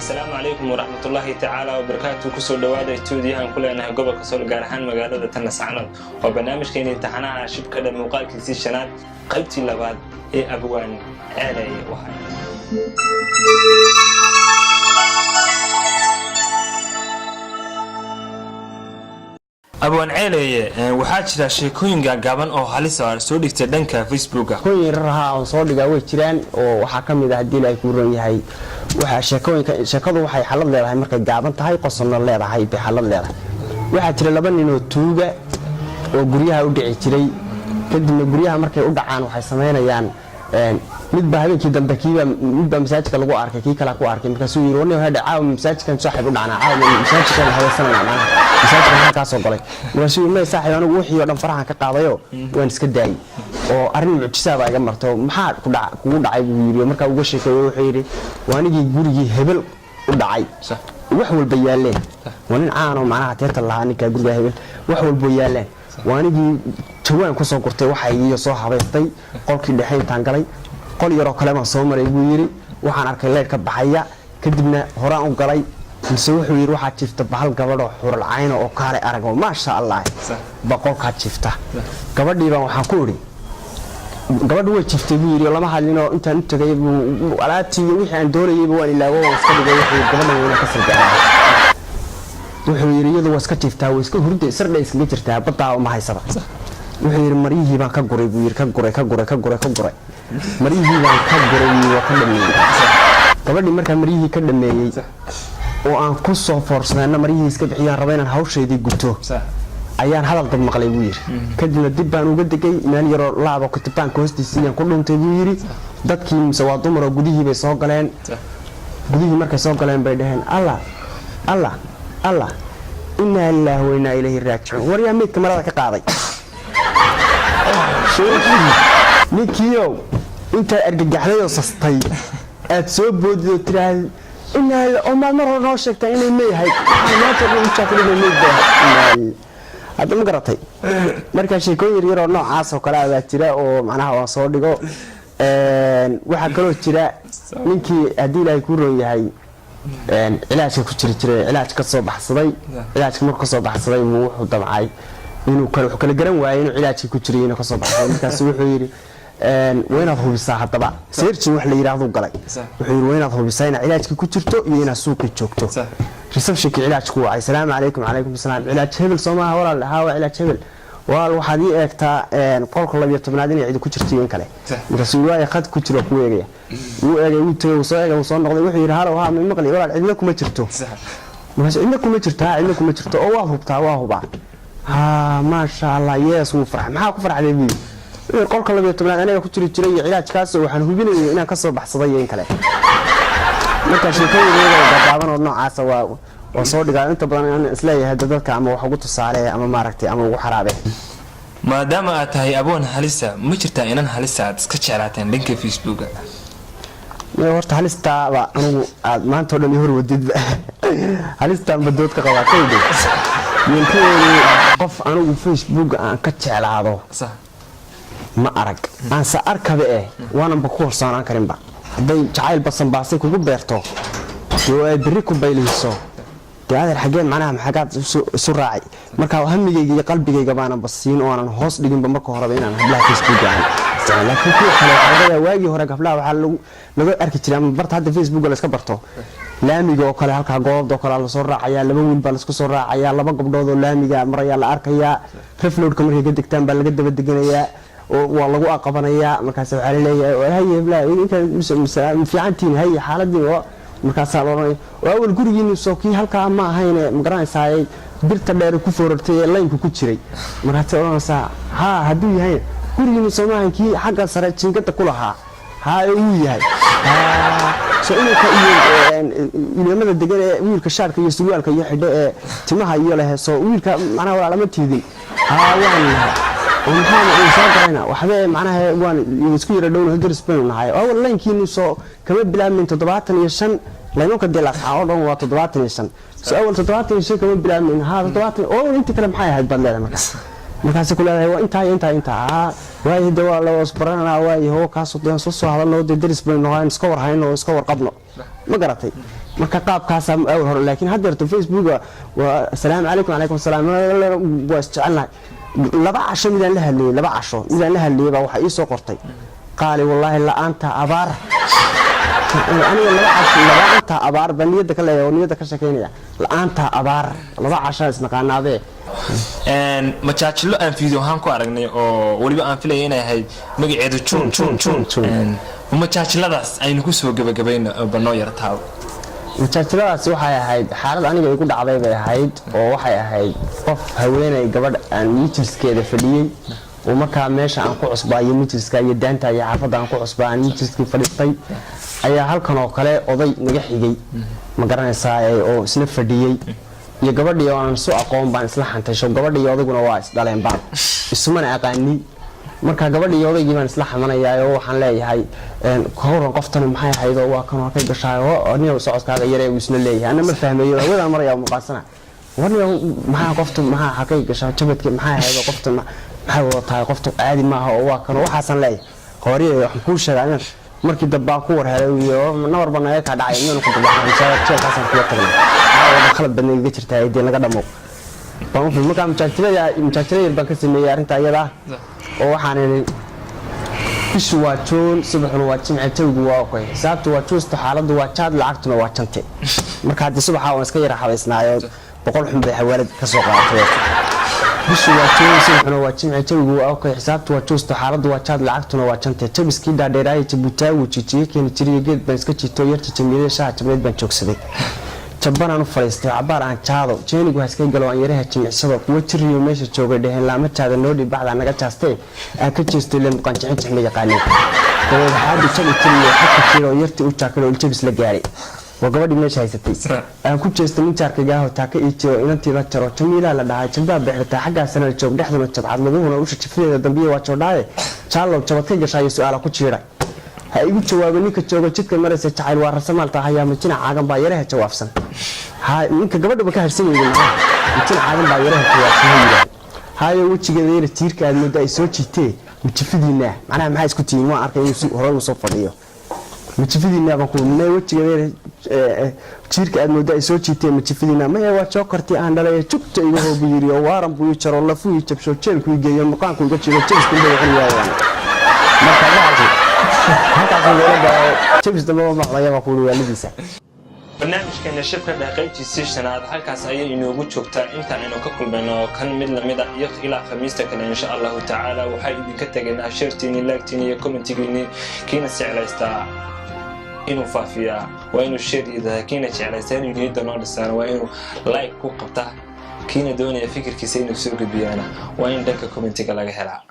السلام عليكم ورحمة الله تعالى وبركاته. كسر دوادة استوديوهان كلنا قبل كسر جارحان مقالة تنسعنا وبرنامج كين امتحانها شبكة المقال كيسي شنات قلبتي لبعض أبوان علي وحي. أبوان علي وحاجة شيكوين جابان أو حليس على سودك تدنك فيسبوك. كوين رها وصودك ويشترين وحكم إذا هدي لا يكون هاي وحشكوين شكله وحي حلل لها مركز جابان تهاي قصنا لها هاي بحلل لها. واحد ترى لبن إنه توجا وجريها ودعي تري كده من جريها مركز ودعان وحيسمينا يعني مد بهذا كده بكيبا مد مساج كلاقو أركي كي كلاقو أركي مكسو يروني وهذا عاون مساج كان صاحب ودعنا عاون مساج كان هذا السنة معنا مساج كان كاسو قلي مكسو ما صاحب أنا وحي وأنا فرحان كقاضيو وين سكداي وأرني معجزة بقى مرتو محار كود عيب ويري مركز وجشة كوحيري وأنا جي هبل ودعي وحول بيالين وأنا عانو معناها تطلع أنا كجود هبل وحول بيالين وأنا جي توان كسر قرطي وحي يصاح بيستي قل كل حين تانقلي قل يرى كلام صومر يقولي وحنا أركلين كبحية كدبنا هراء وقلي نسوي يروح تشفت بحال قبله حور العين وكاري أرجو ما شاء الله بقول كتشفته قبل يبغى حكوري قبل هو تشفت بيري والله ما حد إنه أنت جايب ولا تيجي وحين دوري يبغى إلا هو وسكت جاي قبل ما ينا كسر جاه وحيري يدو وسكت شفته وسكت هرد سر ليس جترته بطاع وما هي سبعة وحير مريه بان كجوري بير كجوري مريه بان كجوري وكلمني قبل مركان مريه كلمني وأن كسر فرصنا أن مريه يسكت عيان ربنا هاوش يدي قلته عيان هذا الضم مقلي بير كدنا دبان وقد جاي من يرى لعبة كتبان كوستي سيان كلهم تبيري دتك مسوا ضمر وجوديه بيساق لين جوديه مركز ساق لين بيدهن الله إنا الله وإنا إليه راجعون وريا ميت كمرة كقاضي نيكيو أنت أرجع حليو صستي أتسوب بود ترى إن أمم مرة راشك تاني مي هاي ما تقول شكل مي ده هذا مقرطي مركز شيء كوي يرى نوع عاصو كلا ترى أو معناها وصادقه وحكلو ترى نيكي أدي لا يكون هاي علاج كتير علاج كصوب حصري علاج مركز صوب حصري مو طبعاً إنه كل جرام وين علاج كتير إنه كصوب حصري كسوي حيري وين أظهر بالساحة طبعا سيرش وحلا يراضو قلي وحير وين أظهر بالساحة علاج كتير تو ينا سوق تشوكتو رسمشك علاج كوا السلام عليكم السلام علاج هبل صماها ولا الهواء علاج هبل والوحدي أكتا قول كل بيت بنادين يعيد كتير تيجي كله رسولوا يأخذ كتير كويجي وصاير وصان نقضي وحير هلا وها من مقلي ولا عندكم ما ترتو بس عندكم ما ترتو أوه بتاعه بعد ما شاء الله يس وفرح معك فرح عليه قول كل بيت بنادين أنا كتير تري علاج كاس وحن هو بيني أنا كسر بحصديين كله ما كان شيء كويس طبعا ونوع عسوا وصودك أنت بدنا إسلاي هذا ذاك أما وحقوق الصالح أما معركتي أما وحرابه ما دام أتاهي أبوان هلسة مجرتا إنن هلسة تسكتش على لينك فيسبوك يا ورت هلسة أنا ما أنت ولا يهور وديد هلسة بدوت كقواعد يمكن قف أنا فيسبوك كتش على هذا صح ما أرك أنا سأركب إيه وأنا بكور صار كريم بقى هذا جعل بس باسيك وجبرتو جو بريكو بيليسو هذا الحاجات معناها حاجات سرعي مركا همي قلبي جبانا بسين وانا هوس دقين بمركو هربين انا هبلها فيسبوك يعني لكن في حاجه واجي هورا قفلها waxa lagu arki jiray ama barta hadda Facebook la iska barto laamiga oo kale halka goobdo kale la soo raacaya laba wiil baa la isku soo raacaya laba gabdhood oo laamiga maraya la arkaya refloadka markay ka degtaan baa laga daba deganaya oo waa lagu aqabanaya markaas waxa la leeyahay hay hebla inta fiicantiin hay xaaladii oo markaas la oranay awal gurigiina soo kii halka ma ahayn ma garanaysaa birta dheer ku foorartay line-ku ku jiray markaas oranaysaa ha haduu yahay gurigiina Soomaaliya xagga sare jinkada ku lahaa ha uu yahay soo inuu ka iimaamada degan ee wiilka shaarka iyo surwaalka iyo xidho ee timaha iyo leh soo wiilka macnaha walaal ma tiidin waan waxaan soo garayna waxba macnaha waan isku yara dhowna daris baan nahay awal line-kiinu soo kama bilaabmin 75 laymanka dila xaawdo waa 75 soo awal 75 kama bilaabmin ha 70 oo inta kale maxay ahayd bad leedahay markaas ku leedahay waa inta way dawaa la wasbarana way hoo ka soo hadalno daris baan nahay iska war hayno iska war qabno ma garatay marka qaabkaas awr hore laakiin hadda Facebook waa assalaamu calaykum calaykum salaam waa isjecelnahay laba casho midaan la hadlayay baa waxa ii soo qortay qaali wallahi la anta abaar aniga laba anta abaar baniyada kale oo niyada ka shaqeynaya la anta abaar laba casho isnaqaanaade majaajilo aan video ahaan ku aragnay oo waliba aan filayay inay ahayd magaceedu jun majaajiladaas aynu ku soo gabagabayno banoo yartaa majaajiladaas waxay ahayd xaalad aniga igu dhacday bay ahayd oo waxay ahayd qof haweenay gabadh aan mijirskeeda fadhiyay oo markaa meesha aan ku cusbaayo mijirska iyo daanta iyo xaafadda aan ku cusbaa aan mijirskii fadhiistay ayaa halkan oo kale oday naga xigay ma garanaysaa oo isla fadhiyay iyo gabadhii oo aan soo aqoon baan isla xantasho gabadhii odaguna waa isdhaleen baan isumana aqaani marka gabadhii odaygii baan isla xamanayaa oo waxaan leeyahay howran qoftani maxay ahayd oo waa kan halkay gashay oo aniga socodkaaga yaree uu isna leeyahay ana ma fahmayo wadaan maraya muqaasana warniyo maxaa qoftu maxaa halkay gashay jabadka maxay ahayd oo qoftu maxay wadataa qoftu caadi maaha oo waa kan waxaasan leeyahay horiyo waxaan ku sheegay markii dabba ku war helay iyo nabar banaga ka dhacay inuu ku dabaan jeelkaasan ku tagnay oo khalad badan iga jirta ay laga dhamo baan u markaa mujaajilada baan ka sameeyay arinta ayada oo waxaan bishu waa joon subaxuna waa jimce tawgu waa okay sababtu waa joosto xaaladdu waa jaad lacagtuna waa jante marka hadii subaxa waan iska yara xabaysnaayo 100 xun bay xawaalad ka soo qaadatay bishu waa joon subaxuna waa jimce tawgu waa okay sababtu waa joosto xaaladdu waa jaad lacagtuna waa jante tabiskii dhaadheeraay jabuutaa wajijiyay keen jiriye geed baan iska jito yarta jamiyada shaah jabreed baan joogsaday jabbanaan u fariistay cabaar aan jaado jeenigu haskay galo aan yaraha jimicsado kuwa jiriyo meesha joogay dheheen laama jaada noo dhibacda naga jaastay aan ka jeestay leen muqancin jixma yaqaanay dabeed xaadi jabi jiriyo xadka jiro yartii u jaakado jabis la gaaray waa gabadhii meesha haysatay aan ku jeestay minjaarka gaaho taaka ii jiro inantii la jaro jamiila la dhahay jabaa bixirta xagga sanad joog dhexduna jabcad laguhuna u shajifideeda dambiye waa joodhaaye jaalow jabad ka gashay su'aala ku jiray ha igu jawaabay ninka jooga jidka maraysa jacayl waa rasamaalta ayaa majina caagan baa yaraha jawaabsan ha ninka gabadha ka harsanayay majina caagan baa yaraha jawaabsan hayo wajigeeda yar tiirka aad moodaa ay soo jiitee majifidiina macnaha maxay isku tiiin waa arkay inuu hore u soo fadhiyo majifidiina baan ku nina wajigeeda yar tiirka aad moodaa ay soo jiitee majifidiina ma waa jokarti aan dhalay jugta igu hoobiyiri oo waaran buu jaro lafu ii jabsho jeelku ii geeyo maqaanku iga jiro jeesku baa xiriyaa marka barnaamijkeena shibka dhaqaybtiisii shanaad halkaas ayay inoogu joogtaa inta aynu ka kulmayno kan mid lamida iyo ilaa khamiista kale insha allahu tacaala waxaa idinka tegaynaa sheertiinii laagtiinii iyo commentigiinii kiina jeclaystaa inuu faafiyaa waa inuu sheer yidaa kiina jeclaystaa inuu niyadda noo dhisaan waa inuu like ku qabtaa kiina doonaya fikirkiisa inuu soo gudbiyaana waa in dhanka commentiga laga helaa